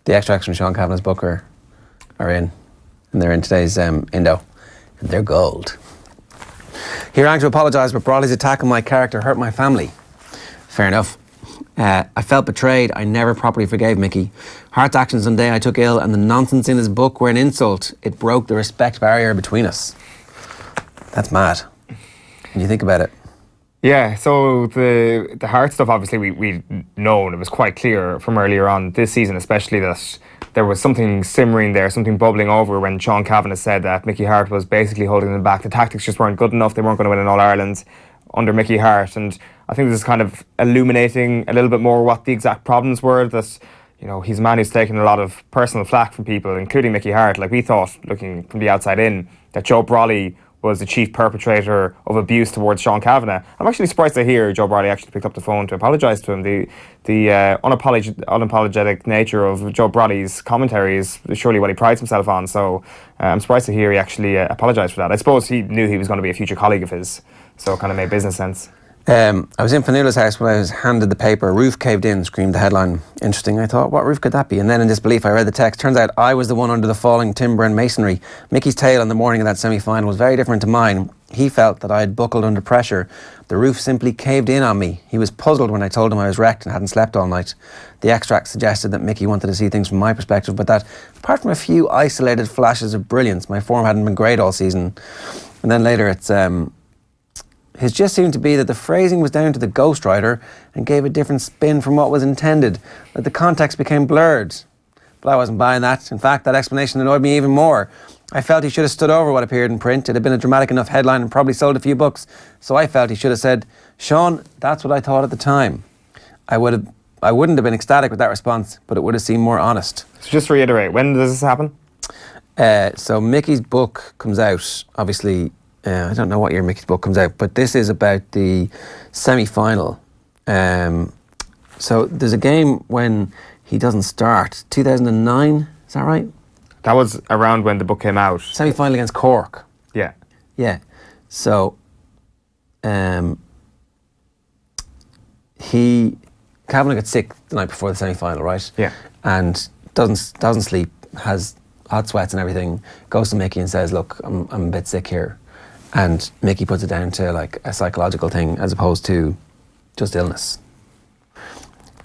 The extracts from Sean Cavanagh's book are in, and they're in today's Indo, and they're gold. He rang to apologise, but Brawley's attack on my character hurt my family. Fair enough. I felt betrayed. I never properly forgave Mickey. Harte's actions on the day I took ill and the nonsense in his book were an insult. It broke the respect barrier between us. That's mad. When you think about it. Yeah, so the Harte stuff, obviously we'd known. It was quite clear from earlier on this season, especially, that there was something simmering there, something bubbling over when Sean Cavanagh said that Mickey Harte was basically holding them back. The tactics just weren't good enough. They weren't going to win in All-Ireland under Mickey Harte. And I think this is kind of illuminating a little bit more what the exact problems were, that, you know, he's a man who's taken a lot of personal flack from people, including Mickey Harte. Like, we thought, looking from the outside in, that Joe Brawley was the chief perpetrator of abuse towards Sean Cavanagh. I'm actually surprised to hear Joe Brawley actually picked up the phone to apologise to him. The unapologetic nature of Joe Brawley's commentary is surely what he prides himself on. So I'm surprised to hear he actually apologised for that. I suppose he knew he was going to be a future colleague of his, so it kind of made business sense. I was in Fanula's house when I was handed the paper. Roof caved in, screamed the headline. Interesting, I thought, what roof could that be? And then in disbelief I read the text. Turns out I was the one under the falling timber and masonry. Mickey's tale on the morning of that semi-final was very different to mine. He felt that I had buckled under pressure. The roof simply caved in on me. He was puzzled when I told him I was wrecked and hadn't slept all night. The extract suggested that Mickey wanted to see things from my perspective, but that, apart from a few isolated flashes of brilliance, my form hadn't been great all season. And then later it's... His gist seemed to be that the phrasing was down to the ghostwriter and gave a different spin from what was intended, that the context became blurred. But I wasn't buying that. In fact, that explanation annoyed me even more. I felt he should have stood over what appeared in print. It had been a dramatic enough headline and probably sold a few books. So I felt he should have said, Sean, that's what I thought at the time. I wouldn't have been ecstatic with that response, but it would have seemed more honest. So just to reiterate, when does this happen? So Mickey's book comes out, obviously... I don't know what year Mickey's book comes out, but this is about the semi-final. So there's a game when he doesn't start. 2009, is that right? That was around when the book came out. Semi-final against Cork. Yeah. Yeah. So Cavanagh got sick the night before the semi-final, right? Yeah. And doesn't sleep, has hot sweats and everything, goes to Mickey and says, look, I'm a bit sick here. And Mickey puts it down to like a psychological thing as opposed to just illness.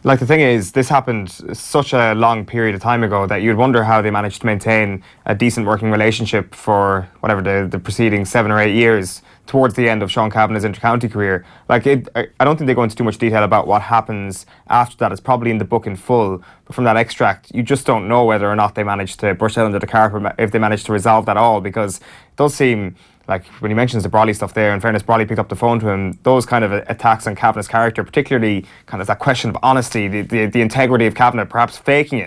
Like, the thing is, this happened such a long period of time ago that you'd wonder how they managed to maintain a decent working relationship for whatever the preceding 7 or 8 years towards the end of Sean Cavanagh's inter-county career. Like, I don't think they go into too much detail about what happens after that. It's probably in the book in full. But from that extract, you just don't know whether or not they managed to brush that under the carpet, if they managed to resolve that all, because it does seem... Like, when he mentions the Brawley stuff there, in fairness, Brawley picked up the phone to him. Those kind of attacks on Cavanagh's character, particularly kind of that question of honesty, the integrity of Cavanagh, perhaps faking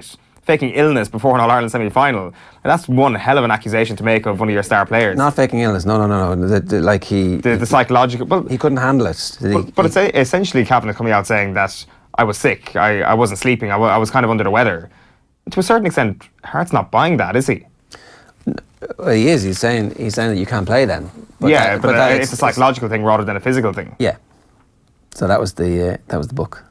illness before an All-Ireland semi-final. And that's one hell of an accusation to make of one of your star players. Not faking illness, no. The psychological... Well, he couldn't handle it. But it's essentially Cavanagh coming out saying that I was sick, I wasn't sleeping, I was kind of under the weather. To a certain extent, Harte's not buying that, is he? Well, he is. He's saying that you can't play then. But it's a psychological thing rather than a physical thing. Yeah. So that was the book.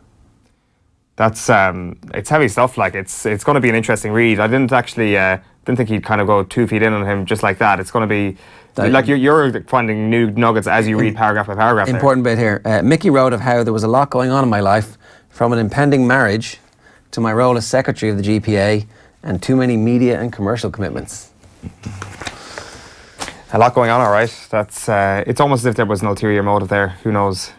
That's it's heavy stuff. Like, it's going to be an interesting read. I didn't think he'd kind of go 2 feet in on him just like that. It's going to be like you're finding new nuggets as you read paragraph by paragraph. Important bit here. Mickey wrote of how there was a lot going on in my life, from an impending marriage to my role as secretary of the GPA and too many media and commercial commitments. A lot going on, all right. That's it's almost as if there was an ulterior motive there. Who knows?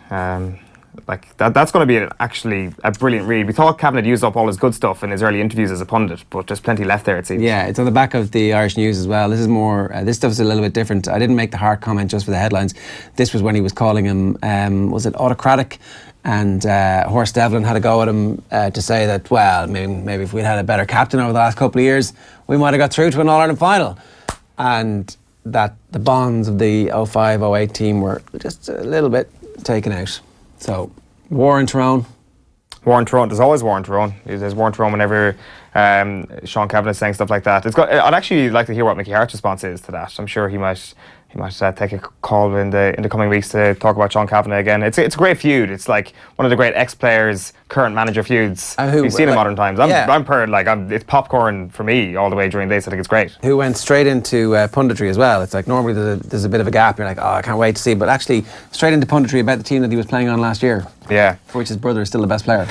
Like, that's going to be actually a brilliant read. We thought Cavanagh used up all his good stuff in his early interviews as a pundit, but there's plenty left there, it seems. Yeah, it's on the back of the Irish News as well. This is more. This stuff's a little bit different. I didn't make the Harte comment just for the headlines. This was when he was calling him, was it autocratic? And Horst Devlin had a go at him to say that, well, maybe if we'd had a better captain over the last couple of years, we might have got through to an All-Ireland final. And that the bonds of the 05-08 team were just a little bit taken out. So, war in Tyrone. War in Tyrone. There's always war in Tyrone. There's war in Tyrone whenever Sean Cavanagh saying stuff like that. I'd actually like to hear what Mickey Harte's response is to that. I'm sure he might take a call in the coming weeks to talk about Sean Cavanagh again. It's a great feud. It's like one of the great ex-players, current manager feuds you've seen in modern times. It's popcorn for me all the way during this. I think it's great. Who went straight into punditry as well. It's like normally there's a bit of a gap. You're like, oh, I can't wait to see. But actually, straight into punditry about the team that he was playing on last year. Yeah. For which his brother is still the best player.